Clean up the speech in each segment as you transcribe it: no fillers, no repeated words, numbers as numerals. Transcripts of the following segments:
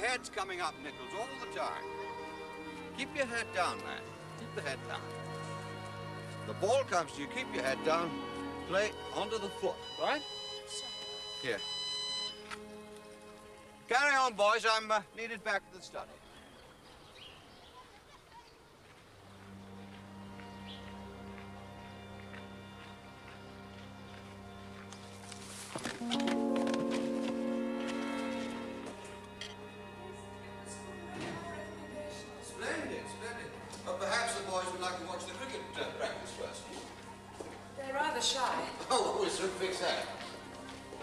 head's coming up, Nichols, all the time. Keep your head down, man. Keep the head down. The ball comes to you, keep your head down. Play onto the foot, right? Here. Carry on, boys. I'm needed back to the study. Splendid, splendid. But perhaps the boys would like to watch the cricket practice first. They're rather shy. Oh, we'll soon fix that.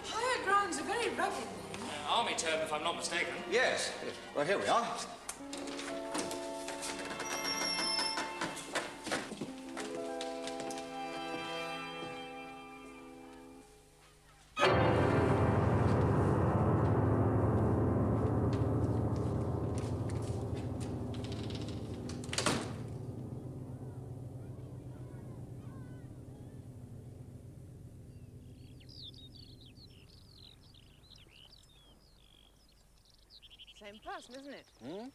Higher grounds are very rugged. Army term, if I'm not mistaken. Yes. Well, here we are. Same person, isn't it? Hmm?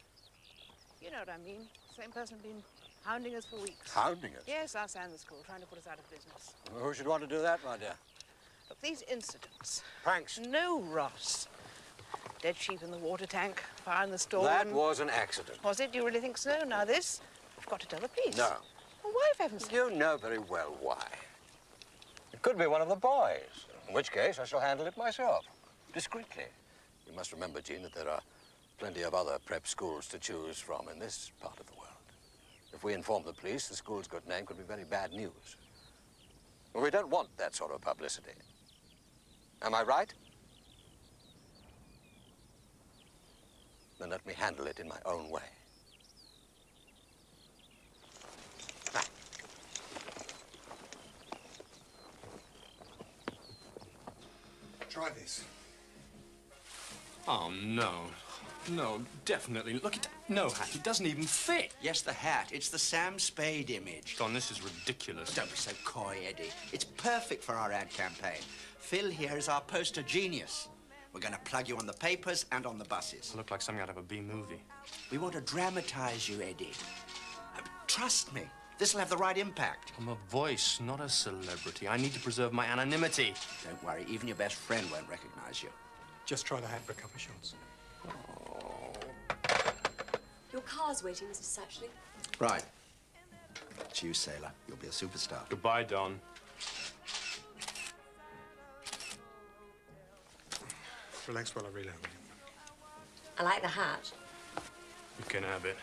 You know what I mean. Same person been hounding us for weeks. Hounding us? Yes, us and the school, trying to put us out of business. Well, who should want to do that, my dear? Look, these incidents. Pranks? No, Ross. Dead sheep in the water tank, fire in the storm. That was an accident. Was it? Do you really think so? Now this? I've got to tell the police. No. Well, why, for heaven's sake? You know very well why. It could be one of the boys, in which case I shall handle it myself, discreetly. You must remember, Jean, that there are plenty of other prep schools to choose from in this part of the world. If we inform the police, the school's good name could be very bad news. Well, we don't want that sort of publicity. Am I right? Then let me handle it in my own way. Try this. Oh, no. No, definitely. Look, no hat. It doesn't even fit. Yes, the hat. It's the Sam Spade image. Don, this is ridiculous. Don't be so coy, Eddie. It's perfect for our ad campaign. Phil here is our poster genius. We're going to plug you on the papers and on the buses. I look like something out of a B movie. We want to dramatize you, Eddie. Trust me. This will have the right impact. I'm a voice, not a celebrity. I need to preserve my anonymity. Don't worry. Even your best friend won't recognize you. Just try the hat for a couple of shots. Your car's waiting, Mrs. Satchley. Right. It's you, Sailor. You'll be a superstar. Goodbye, Don. Relax while I reload. I like the hat. You can have it.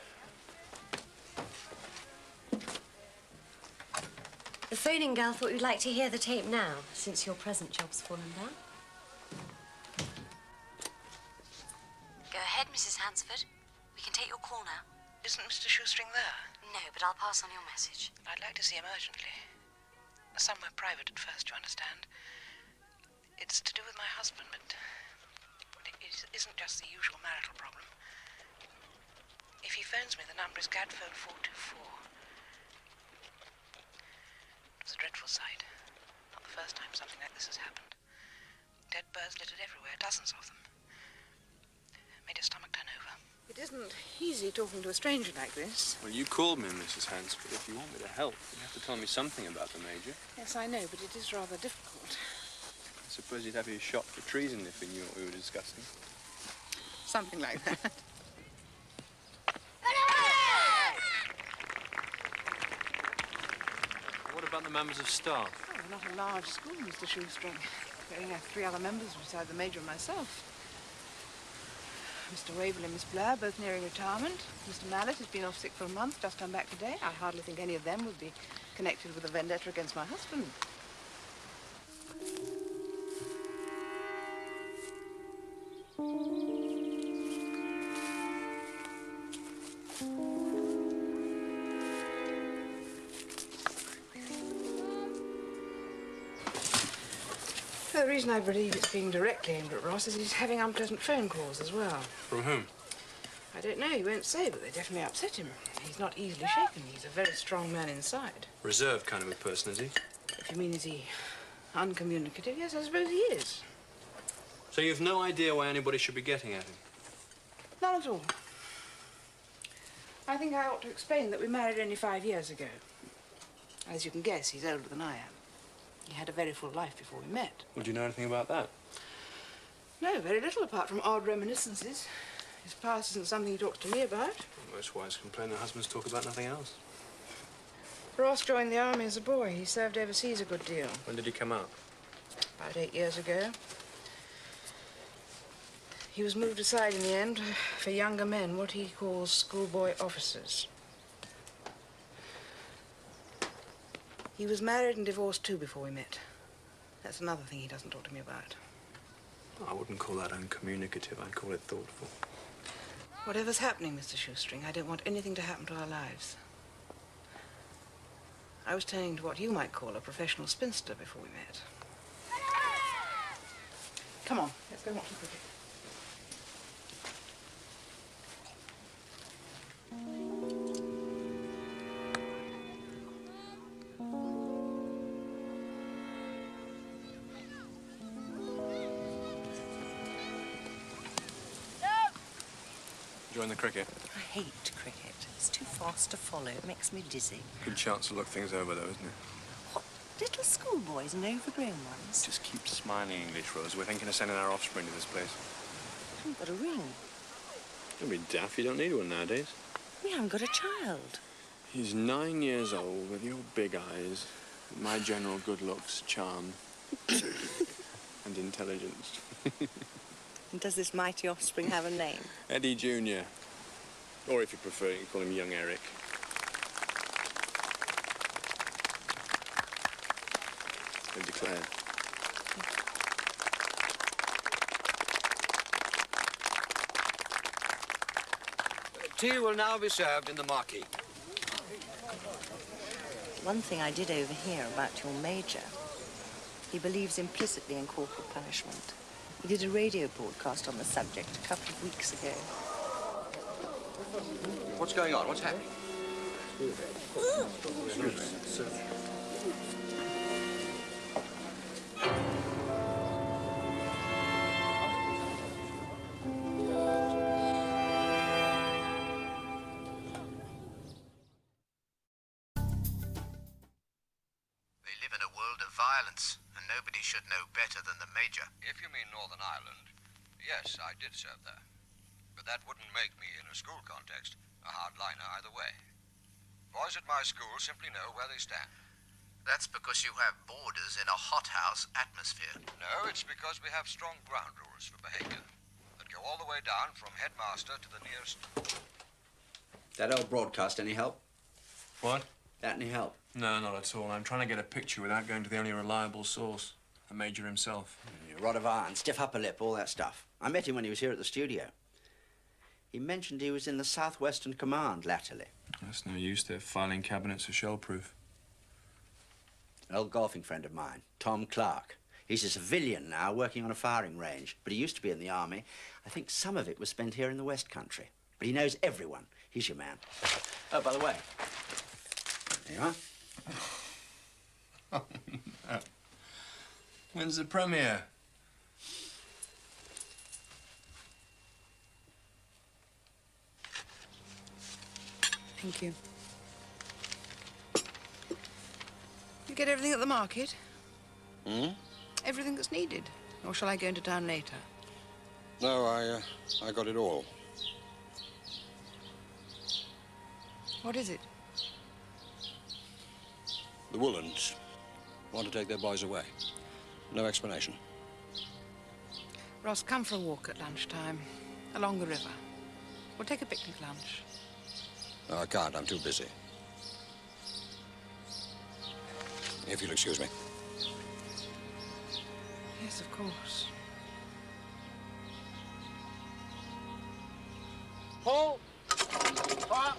The phoning girl thought you'd like to hear the tape now, since your present job's fallen down. Go ahead, Mrs. Hansford. We can take your call now. Isn't Mr. Shoestring there? No, but I'll pass on your message. I'd like to see him urgently. Somewhere private at first, you understand. It's to do with my husband, but it isn't just the usual marital problem. If he phones me, the number is Gadphone 424. It was a dreadful sight. Not the first time something like this has happened. Dead birds littered everywhere, dozens of them. Made your stomach turn over. It isn't easy talking to a stranger like this. Well, you called me, Mrs. Hansford. If you want me to help, you have to tell me something about the Major. Yes, I know, but it is rather difficult. I suppose you'd have you shot for treason if you knew what we were discussing. Something like that. What about the members of staff? Oh, we're not a large school, Mr. Shoestring. We only have 3 other members besides the Major and myself. Mr. Wavell and Miss Blair, both nearing retirement. Mr. Mallet has been off sick for a month, just come back today. I hardly think any of them would be connected with a vendetta against my husband. The reason I believe it's being directly aimed at Ross is he's having unpleasant phone calls as well. From whom? I don't know, he won't say, but they definitely upset him. He's not easily shaken. He's a very strong man inside. Reserved kind of a person, is he? If you mean, is he uncommunicative? Yes, I suppose he is. So you've no idea why anybody should be getting at him? None at all. I think I ought to explain that we married only 5 years ago. As you can guess, he's older than I am. He had a very full life before we met. Well, do you know anything about that? No, very little apart from odd reminiscences. His past isn't something he talks to me about. Most wives complain their husbands talk about nothing else. Ross joined the army as a boy. He served overseas a good deal. When did he come out? About 8 years ago. He was moved aside in the end for younger men, what he calls schoolboy officers. He was married and divorced too before we met. That's another thing he doesn't talk to me about. I wouldn't call that uncommunicative. I'd call it thoughtful. Whatever's happening, Mr. Shoestring, I don't want anything to happen to our lives. I was turning to what you might call a professional spinster before we met. Come on, let's go watch the cricket. Enjoying the cricket? I hate cricket. It's too fast to follow. It makes me dizzy. Good chance to look things over, though, isn't it? What? Little schoolboys and overgrown ones? Just keep smiling, English Rose. We're thinking of sending our offspring to this place. I haven't got a ring. Don't be daft. You don't need one nowadays. We haven't got a child. He's 9 years old with your big eyes, my general good looks, charm, and intelligence. And does this mighty offspring have a name? Eddie Jr. Or if you prefer, you can call him Young Eric. Been declared. Tea will now be served in the marquee. One thing I did overhear about your major. He believes implicitly in corporal punishment. He did a radio broadcast on the subject a couple of weeks ago. What's going on? What's happening? They live in a world of violence, and nobody should know better than the Major. If you mean Northern Ireland, yes, I did serve there. But that wouldn't make me, in a school context, a hardliner either way. Boys at my school simply know where they stand. That's because you have boarders in a hothouse atmosphere. No, it's because we have strong ground rules for behavior that go all the way down from headmaster to the nearest... That old broadcast any help? What? That any help? No, not at all. I'm trying to get a picture without going to the only reliable source, the Major himself. Rod of iron, stiff upper lip, all that stuff. I met him when he was here at the studio. He mentioned he was in the Southwestern Command latterly. That's no use. Their filing cabinets are shell-proof. An old golfing friend of mine, Tom Clark. He's a civilian now, working on a firing range, but he used to be in the army. I think some of it was spent here in the West Country. But he knows everyone. He's your man. Oh, by the way, there you are. Oh, no. When's the premiere? Thank you. You get everything at the market? Hmm? Everything that's needed? Or shall I go into town later? No, I got it all. What is it? The Woollands want to take their boys away. No explanation. Ross, come for a walk at lunchtime, along the river. We'll take a picnic lunch. No, I can't. I'm too busy. If you'll excuse me. Yes, of course. Paul! Paul!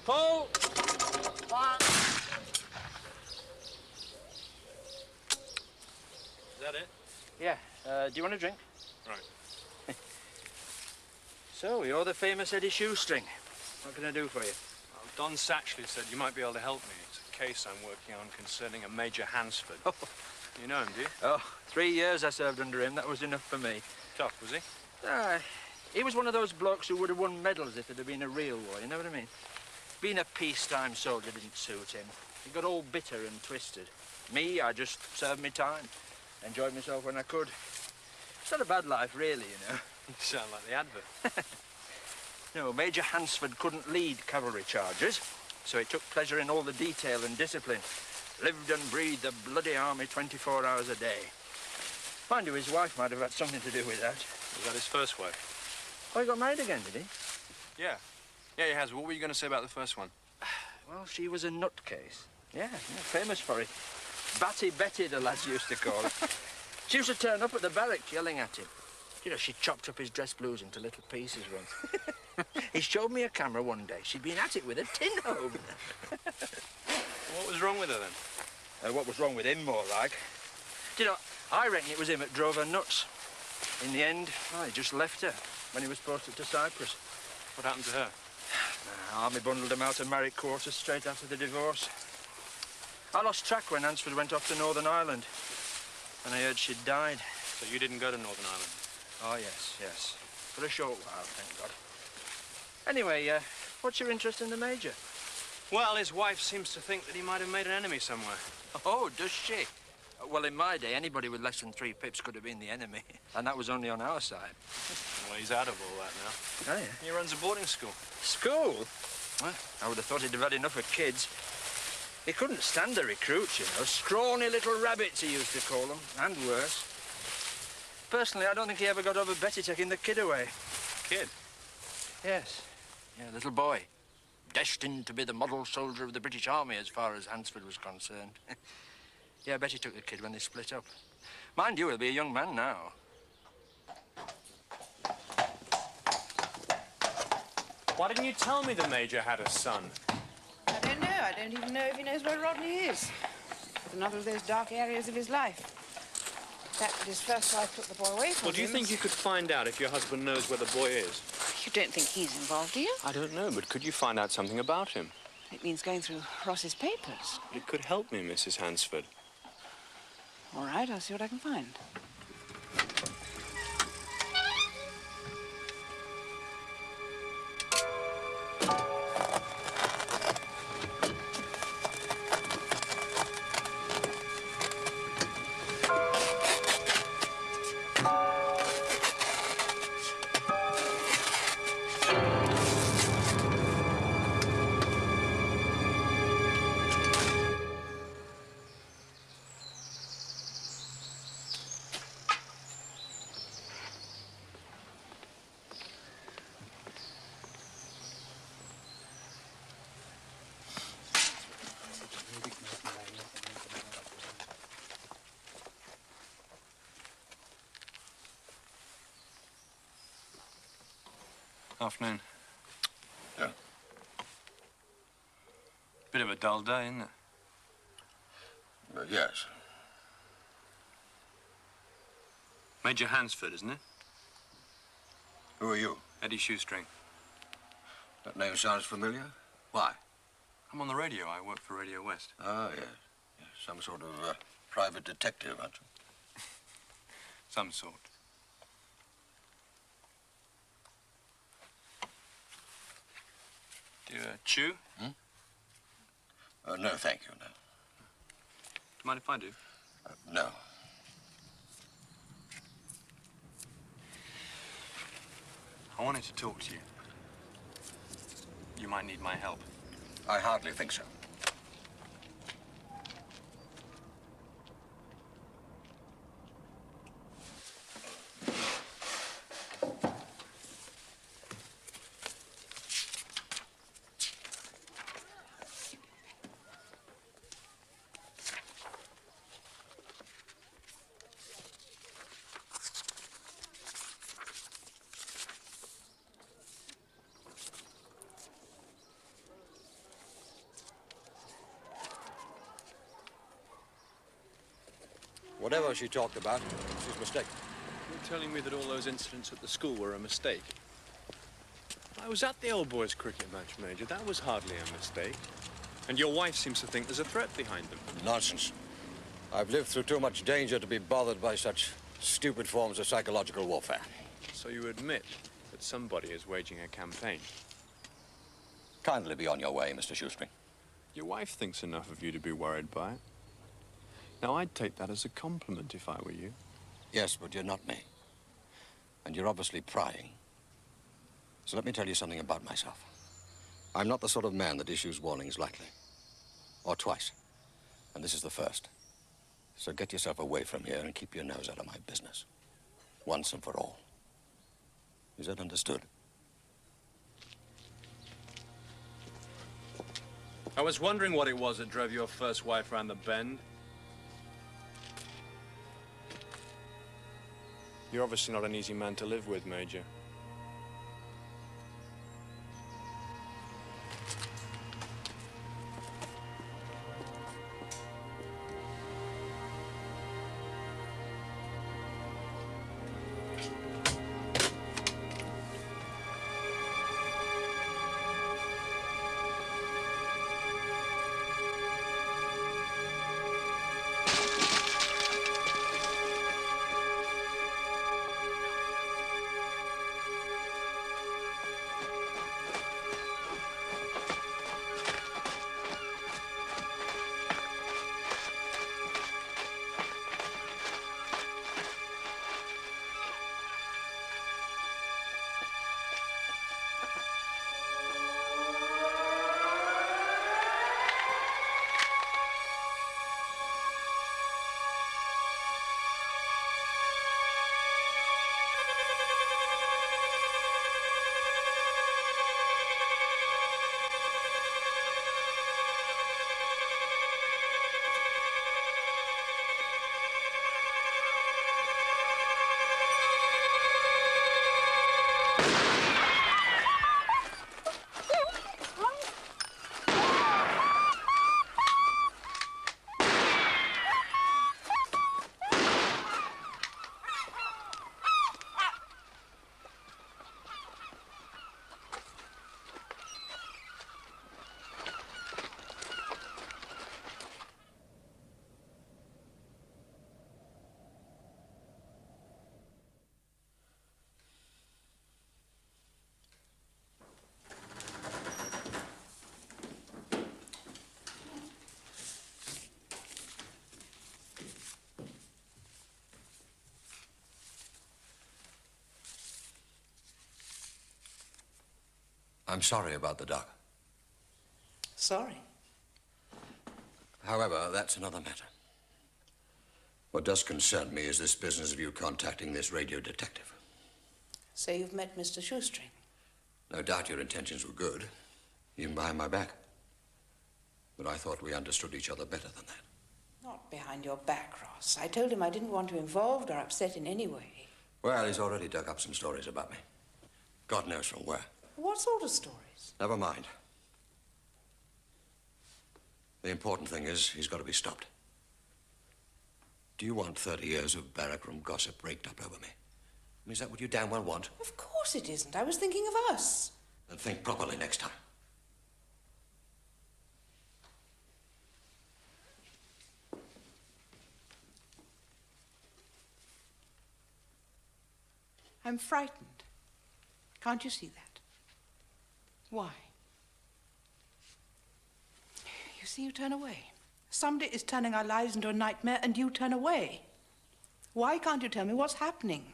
Paul! Paul! Is that it? Yeah. Do you want a drink? Right. So, you're the famous Eddie Shoestring. What can I do for you? Well, Don Satchley said you might be able to help me. It's a case I'm working on concerning a Major Hansford. Oh, You know him, do you? Oh, 3 years I served under him. That was enough for me. Tough, was he? He was one of those blokes who would have won medals if it had been a real war, you know what I mean? Being a peacetime soldier didn't suit him. He got all bitter and twisted. Me, I just served my time. Enjoyed myself when I could. It's not a bad life, really, you know. You sound like the advert. No, Major Hansford couldn't lead cavalry charges, so he took pleasure in all the detail and discipline. Lived and breathed the bloody army 24 hours a day. Mind you, his wife might have had something to do with that. Was that his first wife? Oh, he got married again, did he? Yeah. Yeah, he has. What were you going to say about the first one? Well, she was a nutcase. Yeah, famous for it. Batty Betty, the lads used to call her. She used to turn up at the barracks yelling at him. You know, she chopped up his dress blues into little pieces once. He showed me a camera one day. She'd been at it with a tin home. What was wrong with her, then? What was wrong with him, more like. Do you know, I reckon it was him that drove her nuts. In the end, well, he just left her when he was posted to Cyprus. What happened to her? Army bundled him out of married quarters straight after the divorce. I lost track when Hansford went off to Northern Ireland, and I heard she'd died. So you didn't go to Northern Ireland? Oh, yes, yes. For a short while, thank God. Anyway, what's your interest in the Major? Well, his wife seems to think that he might have made an enemy somewhere. Oh, does she? Well, in my day, anybody with less than 3 pips could have been the enemy, and that was only on our side. Well, he's out of all that now. Oh, yeah? He runs a boarding school. School? Well, I would have thought he'd have had enough of kids. He couldn't stand the recruits, you know. Scrawny little rabbits, he used to call them, and worse. Personally, I don't think he ever got over Betty taking the kid away. Kid? Yes. Yeah, little boy. Destined to be the model soldier of the British Army as far as Hansford was concerned. Yeah, Betty took the kid when they split up. Mind you, he'll be a young man now. Why didn't you tell me the Major had a son? I don't know. I don't even know if he knows where Rodney is. It's another of those dark areas of his life. The fact that his first wife took the boy away from him... Well, do you think you could find out if your husband knows where the boy is? You don't think he's involved, do you? I don't know, but could you find out something about him? It means going through Ross's papers. It could help me, Mrs. Hansford. All right, I'll see what I can find. Afternoon. Yeah. Bit of a dull day, isn't it? Yes. Major Hansford, isn't it? Who are you? Eddie Shoestring. That name sounds familiar. Why? I'm on the radio. I work for Radio West. Ah, yes. Yes, some sort of private detective, aren't you? Some sort. Do you chew? No, thank you, no. Do you mind if I do? No. I wanted to talk to you. You might need my help. I hardly think so. Whatever she talked about, she's mistaken. You're telling me that all those incidents at the school were a mistake? I was at the old boys' cricket match, Major. That was hardly a mistake. And your wife seems to think there's a threat behind them. Nonsense. I've lived through too much danger to be bothered by such stupid forms of psychological warfare. So you admit that somebody is waging a campaign? Kindly be on your way, Mr. Shoestring. Your wife thinks enough of you to be worried by it. Now, I'd take that as a compliment if I were you. Yes, but you're not me. And you're obviously prying. So let me tell you something about myself. I'm not the sort of man that issues warnings lightly. Or twice. And this is the first. So get yourself away from here and keep your nose out of my business. Once and for all. Is that understood? I was wondering what it was that drove your first wife round the bend. You're obviously not an easy man to live with, Major. I'm sorry about the dog. Sorry. However, that's another matter. What does concern me is this business of you contacting this radio detective. So you've met Mr. Shoestring? No doubt your intentions were good, even behind my back. But I thought we understood each other better than that. Not behind your back, Ross. I told him I didn't want you involved or upset in any way. Well, he's already dug up some stories about me. God knows from where. What sort of stories? Never mind. The important thing is he's got to be stopped. Do you want 30 years of barrackroom gossip raked up over me? I mean, is that what you damn well want? Of course it isn't. I was thinking of us. Then think properly next time. I'm frightened. Can't you see that? Why? You see, you turn away. Somebody is turning our lives into a nightmare, and you turn away. Why can't you tell me what's happening?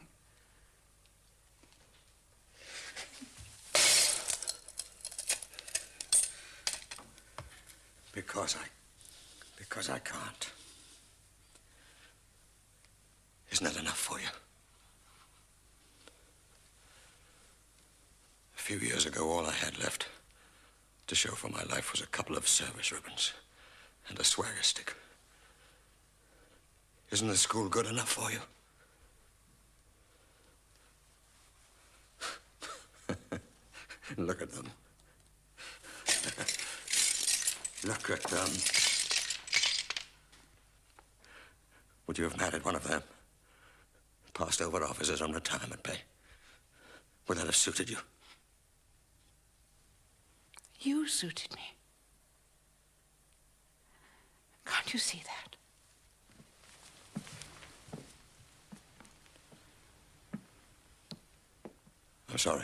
Because I can't. Isn't that enough for you? A few years ago, all I had left to show for my life was a couple of service ribbons and a swagger stick. Isn't the school good enough for you? Look at them. Look at them. Would you have married one of them? Passed over officers on retirement pay? Would that have suited you? You suited me. Can't you see that? I'm sorry.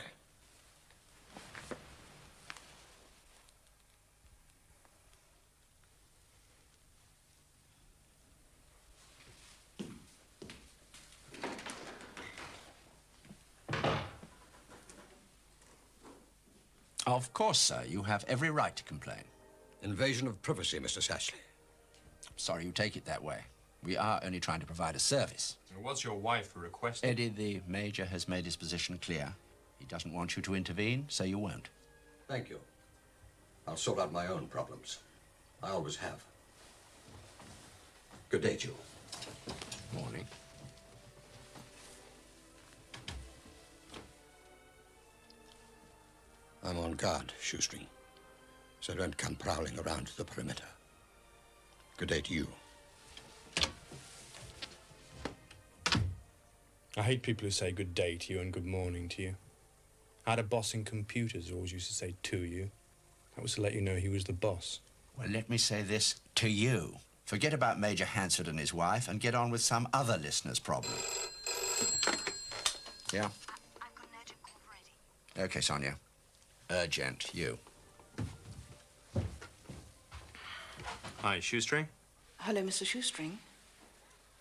Of course, sir. You have every right to complain. Invasion of privacy, Mr. Sashley. Sorry you take it that way. We are only trying to provide a service. What's your wife requesting? Eddie, the Major has made his position clear. He doesn't want you to intervene, so you won't. Thank you. I'll sort out my own problems. I always have. Good day, Joe. Morning. I'm on guard, Shoestring. So don't come prowling around the perimeter. Good day to you. I hate people who say good day to you and good morning to you. I had a boss in computers who always used to say to you. That was to let you know he was the boss. Well, let me say this to you. Forget about Major Hansford and his wife and get on with some other listener's problem. Yeah? I've got an urgent call for Eddie. Okay, Sonia. Urgent, you. Hi, Shoestring? Hello, Mr. Shoestring.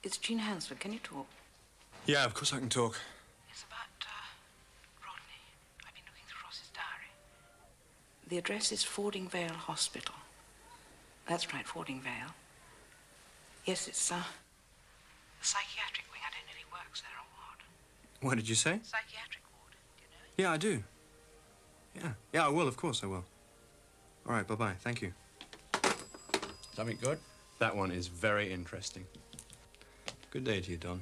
It's Jean Hansford. Can you talk? Yeah, of course I can talk. It's about Rodney. I've been looking through Ross's diary. The address is Fordingvale Hospital. That's right, Fordingvale. Yes, it's, The psychiatric wing. I don't know if he works there or what. What did you say? Psychiatric ward. Do you know it? Yeah, I do. Yeah, I will, of course I will. All right, bye-bye. Thank you. Something good? That one is very interesting. Good day to you, Don.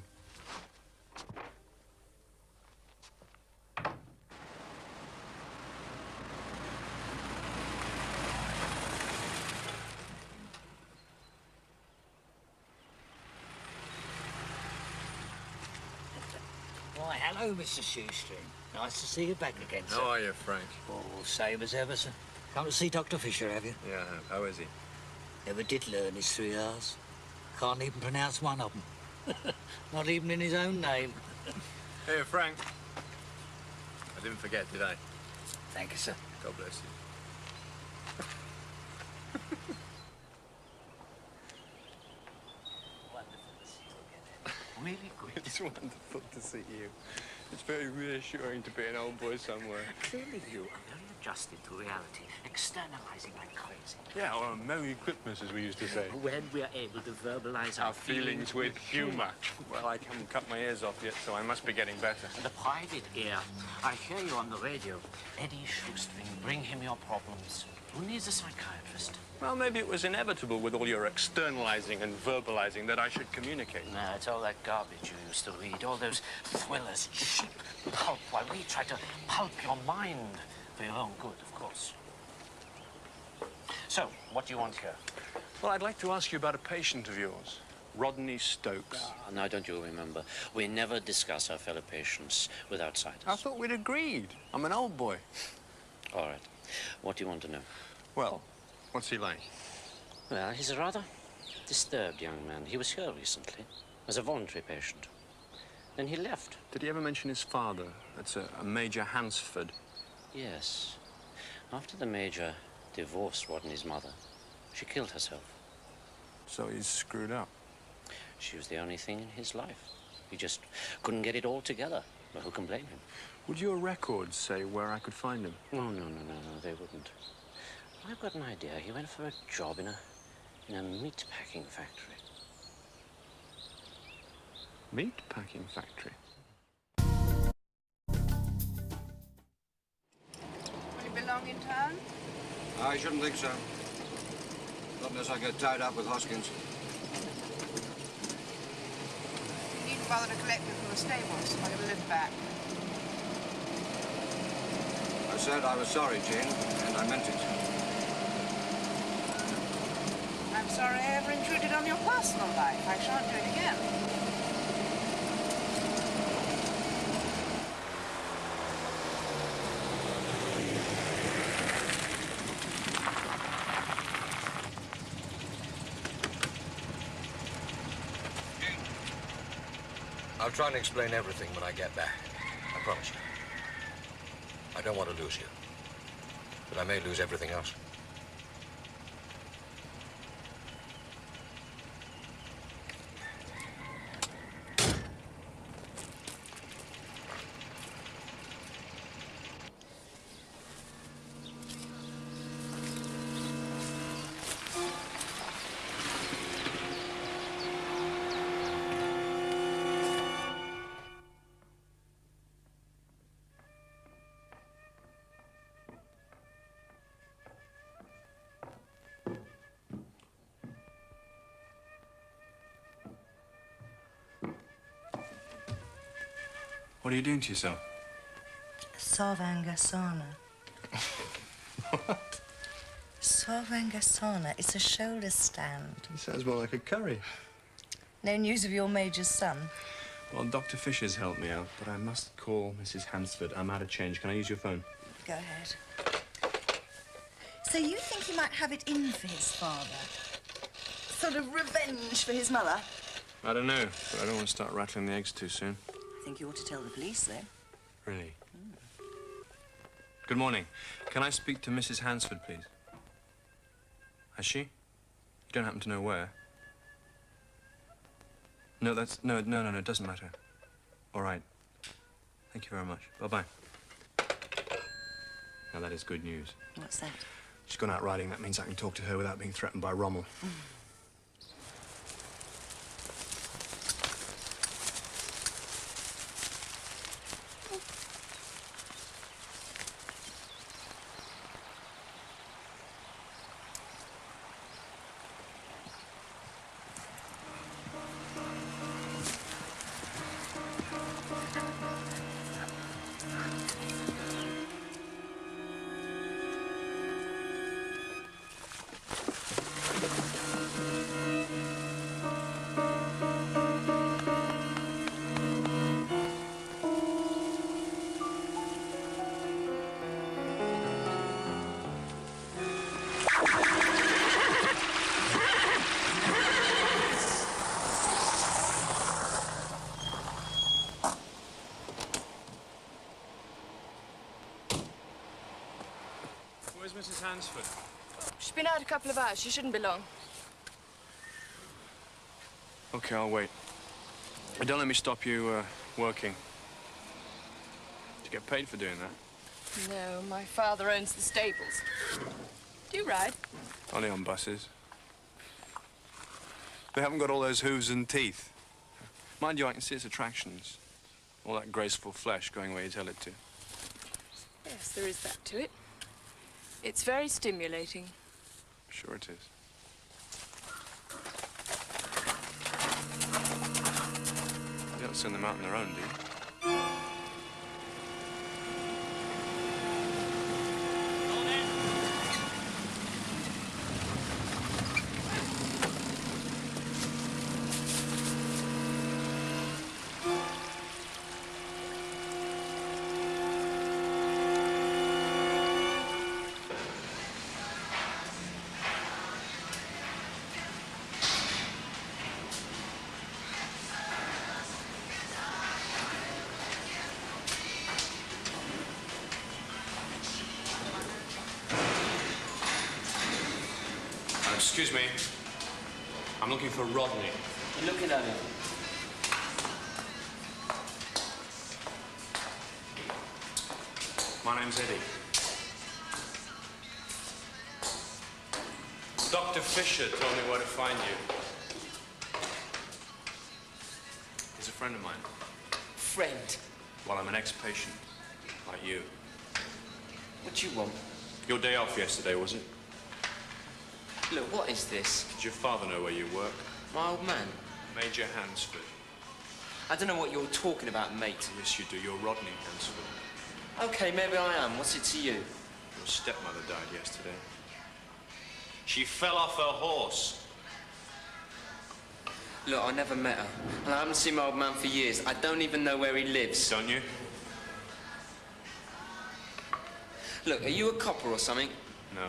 Why, hello, Mr. Shoestring. Nice to see you back again, sir. How are you, Frank? Oh, same as ever, sir. Come to see Dr. Fisher, have you? Yeah, how is he? Never did learn his 3 R's. Can't even pronounce one of them. Not even in his own name. Hey, Frank. I didn't forget, did I? Thank you, sir. God bless you. Wonderful to see you again. Really good. It's wonderful to see you. It's very reassuring to be an old boy somewhere. Clearly you are very adjusted to reality, externalizing like crazy. Yeah, or Merry Christmas, as we used to say. When we are able to verbalize Our feelings with humour. Well, I haven't cut my ears off yet, so I must be getting better. The private ear. I hear you on the radio. Eddie Shoestring, bring him your problems. Who needs a psychiatrist? Well, maybe it was inevitable with all your externalizing and verbalizing that I should communicate. No, it's all that garbage you used to read, all those thrillers, cheap pulp, while we try to pulp your mind for your own good, of course. So, what do you want here? Well, I'd like to ask you about a patient of yours, Rodney Stokes. Now, don't you remember, we never discuss our fellow patients with outsiders. I thought we'd agreed. I'm an old boy. All right. What do you want to know? Well, what's he like? Well, he's a rather disturbed young man. He was here recently as a voluntary patient. Then he left. Did he ever mention his father? That's a Major Hansford. Yes. After the Major divorced Rodney's mother, she killed herself. So he's screwed up. She was the only thing in his life. He just couldn't get it all together. Well, who can blame him? Would your records say where I could find him? No, they wouldn't. I've got an idea. He went for a job in a meat packing factory. Meat packing factory? Will you be long in town? I shouldn't think so. Not unless I get tied up with Hoskins. You needn't bother to collect me from the stables. I'll give a lift back. I said I was sorry, Jane, and I meant it. I'm sorry I ever intruded on your personal life. I shan't do it again. I'll try and explain everything when I get back. I promise you. I don't want to lose you. But I may lose everything else. What are you doing to yourself? Sarvangasana. What? Sarvangasana. It's a shoulder stand. It sounds more like a curry. No news of your major's son? Well, Dr. Fisher's helped me out, but I must call Mrs. Hansford. I'm out of change. Can I use your phone? Go ahead. So you think he might have it in for his father? Sort of revenge for his mother? I don't know, but I don't want to start rattling the eggs too soon. I think you ought to tell the police, though. Really? Good morning. Can I speak to Mrs. Hansford, please? Has she? You don't happen to know where? No, no, it doesn't matter. All right. Thank you very much. Bye-bye. Now, that is good news. What's that? She's gone out riding. That means I can talk to her without being threatened by Rommel. Where's Mrs. Hansford? She's been out a couple of hours. She shouldn't be long. Okay, I'll wait. But don't let me stop you working. Did you get paid for doing that? No, my father owns the stables. Do you ride? Only on buses. They haven't got all those hooves and teeth. Mind you, I can see its attractions. All that graceful flesh going where you tell it to. Yes, there is that to it. It's very stimulating. Sure it is. You don't send them out on their own, do you? Excuse me. I'm looking for Rodney. You're looking at him. My name's Eddie. Dr. Fisher told me where to find you. He's a friend of mine. Friend? Well, I'm an ex-patient, like you. What do you want? Your day off yesterday, was it? Look, what is this? Did your father know where you work? My old man? Major Hansford. I don't know what you're talking about, mate. Yes, you do. You're Rodney Hansford. Okay, maybe I am. What's it to you? Your stepmother died yesterday. She fell off her horse. Look, I never met her. And I haven't seen my old man for years. I don't even know where he lives. Don't you? Look, are you a copper or something? No.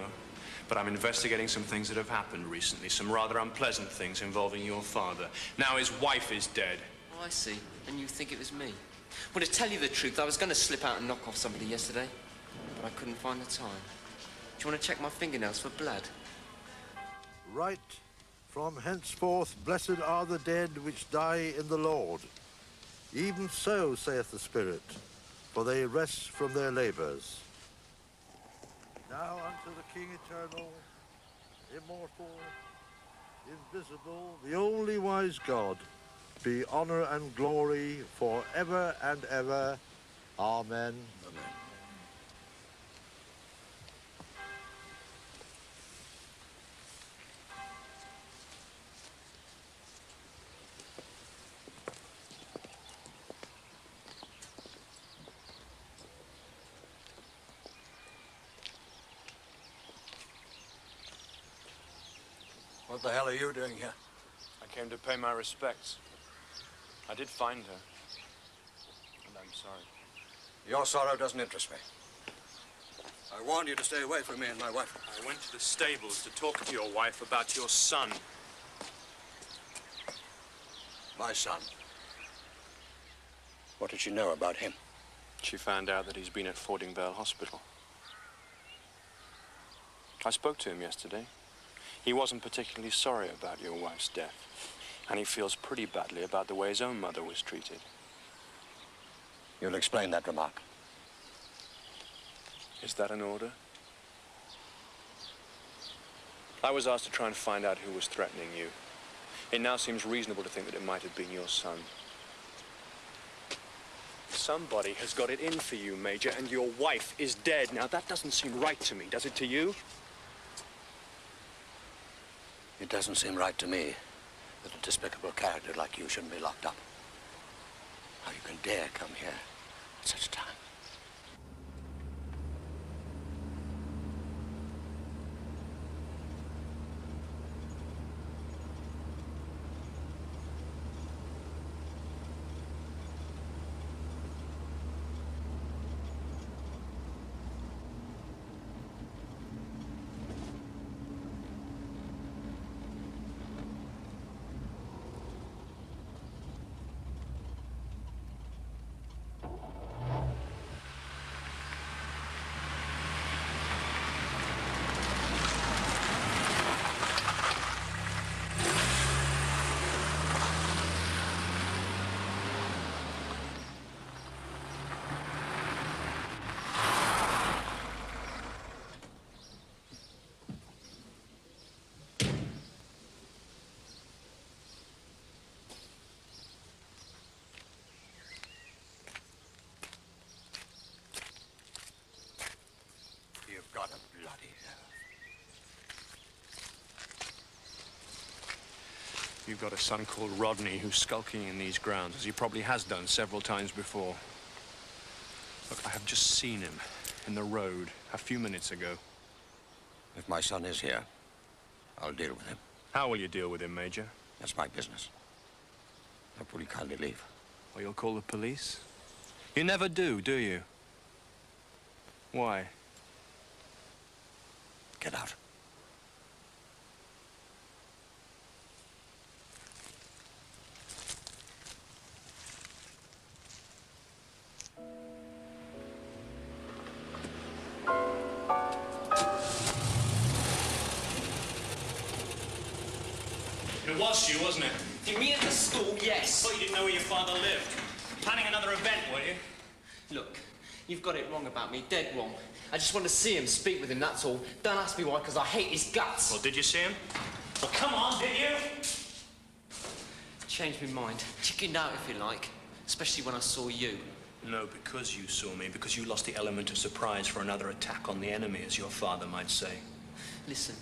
But I'm investigating some things that have happened recently, some rather unpleasant things involving your father. Now his wife is dead. Oh, I see. And you think it was me? Well, to tell you the truth, I was going to slip out and knock off somebody yesterday. but I couldn't find the time. Do you want to check my fingernails for blood? Right, from henceforth blessed are the dead which die in the Lord. Even so, saith the Spirit, for they rest from their labours. Now unto the King eternal, immortal, invisible, the only wise God, be honour and glory for ever and ever. Amen. Amen. What the hell are you doing here? I came to pay my respects. I did find her. And I'm sorry. Your sorrow doesn't interest me. I warned you to stay away from me and my wife. I went to the stables to talk to your wife about your son. My son? What did she know about him? She found out that he's been at Fordingvale Hospital. I spoke to him yesterday. He wasn't particularly sorry about your wife's death, and he feels pretty badly about the way his own mother was treated. You'll explain that remark. Is that an order? I was asked to try and find out who was threatening you. It now seems reasonable to think that it might have been your son. Somebody has got it in for you, Major, and your wife is dead. Now, that doesn't seem right to me, does it to you? It doesn't seem right to me that a despicable character like you shouldn't be locked up. How you can dare come here at such a time. You've got a bloody nerve. You've got a son called Rodney who's skulking in these grounds, as he probably has done several times before. Look, I have just seen him in the road a few minutes ago. If my son is here, I'll deal with him. How will you deal with him, Major? That's my business. Now, will you kindly leave? Well, you'll call the police? You never do you? Why? Get out. It was you, wasn't it? You mean at the school, yes. I thought you didn't know where your father lived. Planning another event, were you? Look, you've got it wrong about me, dead wrong. I just want to see him, speak with him, that's all. Don't ask me why, because I hate his guts. Well, did you see him? Well, come on, did you? Changed my mind. Chickened out, if you like. Especially when I saw you. No, because you saw me, because you lost the element of surprise for another attack on the enemy, as your father might say. Listen,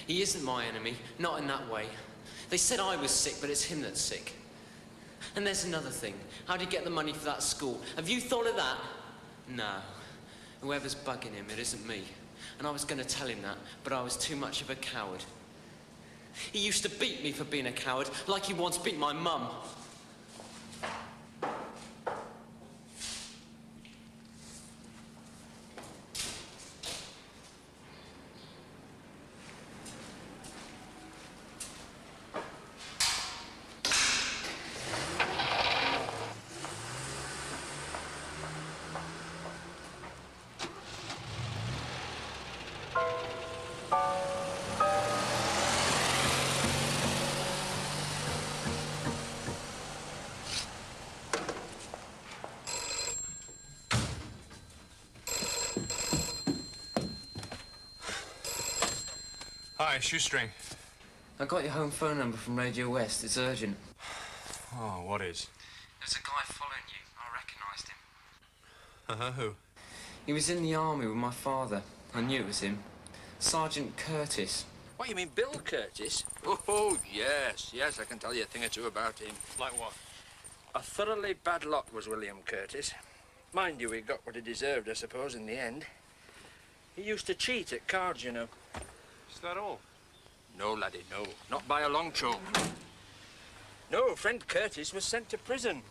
he isn't my enemy, not in that way. They said I was sick, but it's him that's sick. And there's another thing. How'd he get the money for that school? Have you thought of that? No. Whoever's bugging him, it isn't me. And I was going to tell him that, but I was too much of a coward. He used to beat me for being a coward, like he once beat my mum. Hi, Shoestring. I got your home phone number from Radio West. It's urgent. Oh, what is? There's a guy following you. I recognised him. Who? He was in the army with my father. I knew it was him. Sergeant Curtis. What, you mean Bill Curtis? Oh, yes, yes, I can tell you a thing or two about him. Like what? A thoroughly bad lot was William Curtis. Mind you, he got what he deserved, I suppose, in the end. He used to cheat at cards, you know. Is that all? No, laddie, no. Not by a long chalk. No, friend Curtis was sent to prison.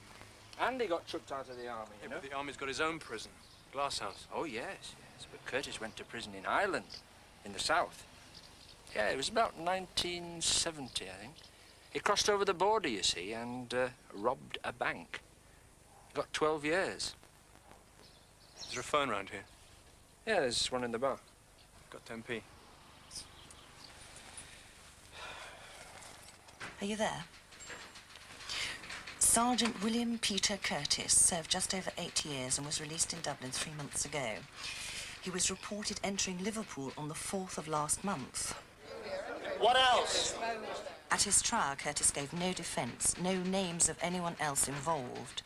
And he got chucked out of the army, you know. But the army's got his own prison. Glasshouse. Oh, yes, yes. But Curtis went to prison in Ireland, in the south. Yeah, it was about 1970, I think. He crossed over the border, you see, and robbed a bank. Got 12 years. Is there a phone round here? Yeah, there's one in the bar. Got 10p. Are you there? Sergeant William Peter Curtis served just over 8 years and was released in Dublin 3 months ago. He was reported entering Liverpool on the 4th of last month. What else? At his trial, Curtis gave no defence, no names of anyone else involved,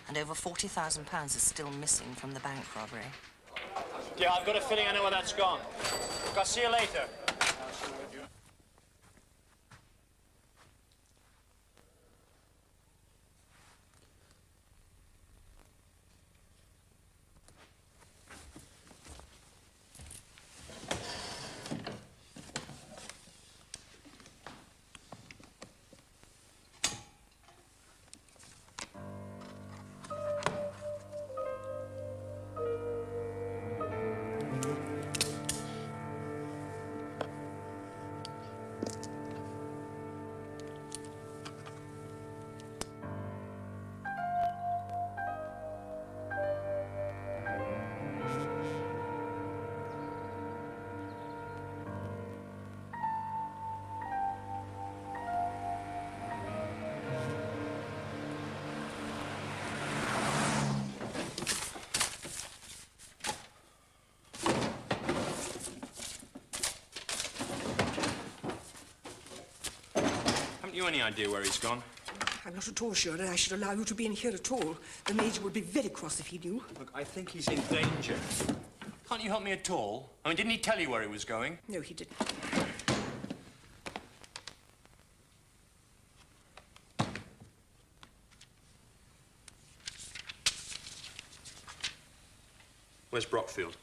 and over £40,000 is still missing from the bank robbery. Yeah, I've got a feeling I know where that's gone. Look, I'll see you later. Haven't you any idea where he's gone? I'm not at all sure that I should allow you to be in here at all. The Major would be very cross if he knew. Look, I think he's in danger. Can't you help me at all? I mean, didn't he tell you where he was going? No, he didn't. Where's Brockfield?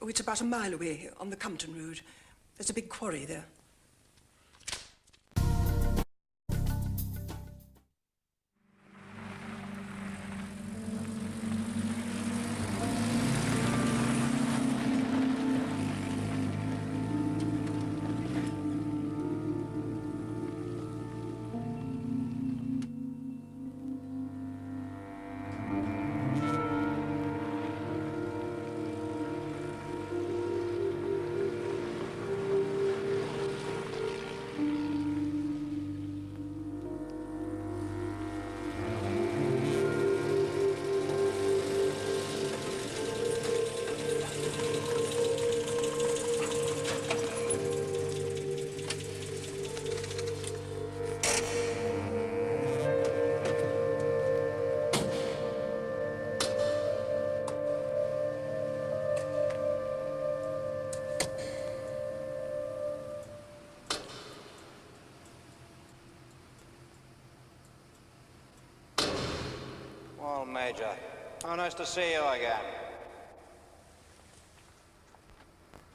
Oh, it's about a mile away on the Compton Road. There's a big quarry there. Well, Major, how nice to see you again.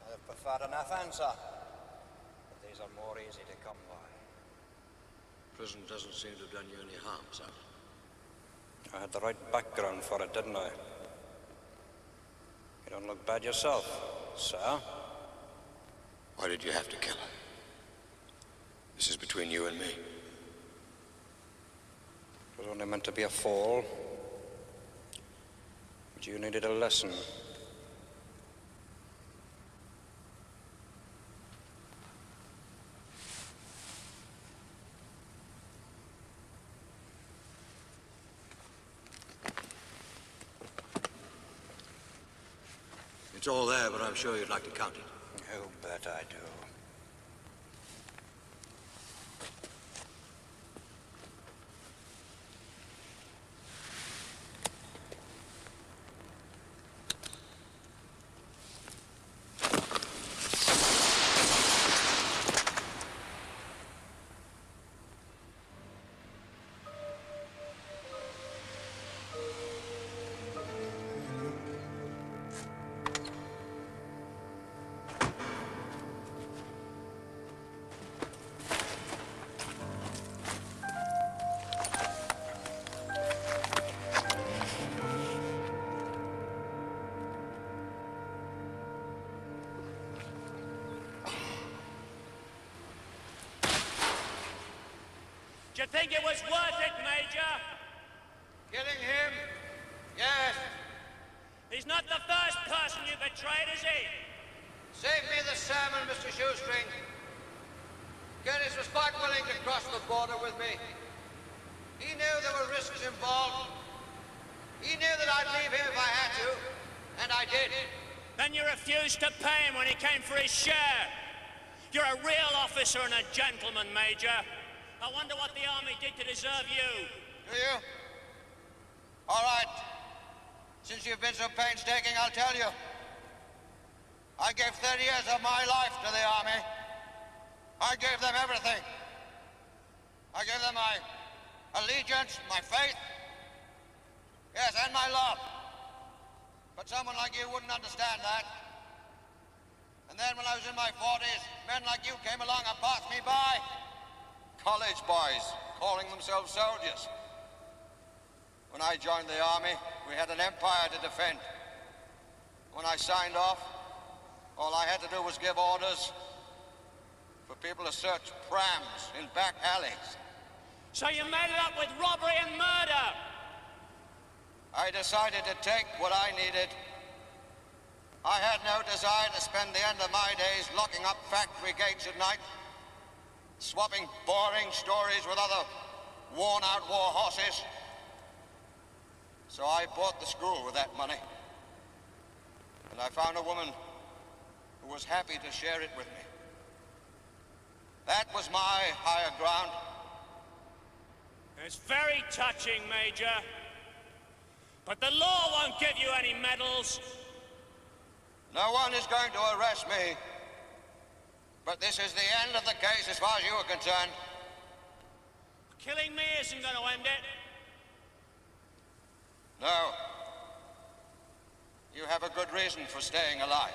I've preferred enough answer, but these are more easy to come by. Prison doesn't seem to have done you any harm, sir. I had the right background for it, didn't I? You don't look bad yourself, sir. Why did you have to kill her? This is between you and me. It was only meant to be a fall. But you needed a lesson. It's all there, but I'm sure you'd like to count it. You bet I do. think it was worth it, Major? Killing him? Yes. He's not the first person you betrayed, is he? Save me the salmon, Mr. Shoestring. Curtis was quite willing to cross the border with me. He knew there were risks involved. He knew that I'd leave him if I had to, and I did. Then you refused to pay him when he came for his share. You're a real officer and a gentleman, Major. I wonder what the army did to deserve you. Do you? All right. Since you've been so painstaking, I'll tell you. I gave 30 years of my life to the army. I gave them everything. I gave them my allegiance, my faith, yes, and my love. But someone like you wouldn't understand that. And then when I was in my 40s, men like you came along and passed me by. College boys calling themselves soldiers. When I joined the army, we had an empire to defend. When I signed off, all I had to do was give orders for people to search prams in back alleys. So you made it up with robbery and murder? I decided to take what I needed. I had no desire to spend the end of my days locking up factory gates at night, swapping boring stories with other worn-out war horses. So I bought the school with that money. And I found a woman who was happy to share it with me. That was my higher ground. It's very touching, Major. But the law won't give you any medals. No one is going to arrest me. But this is the end of the case as far as you are concerned. Killing me isn't going to end it. No. You have a good reason for staying alive.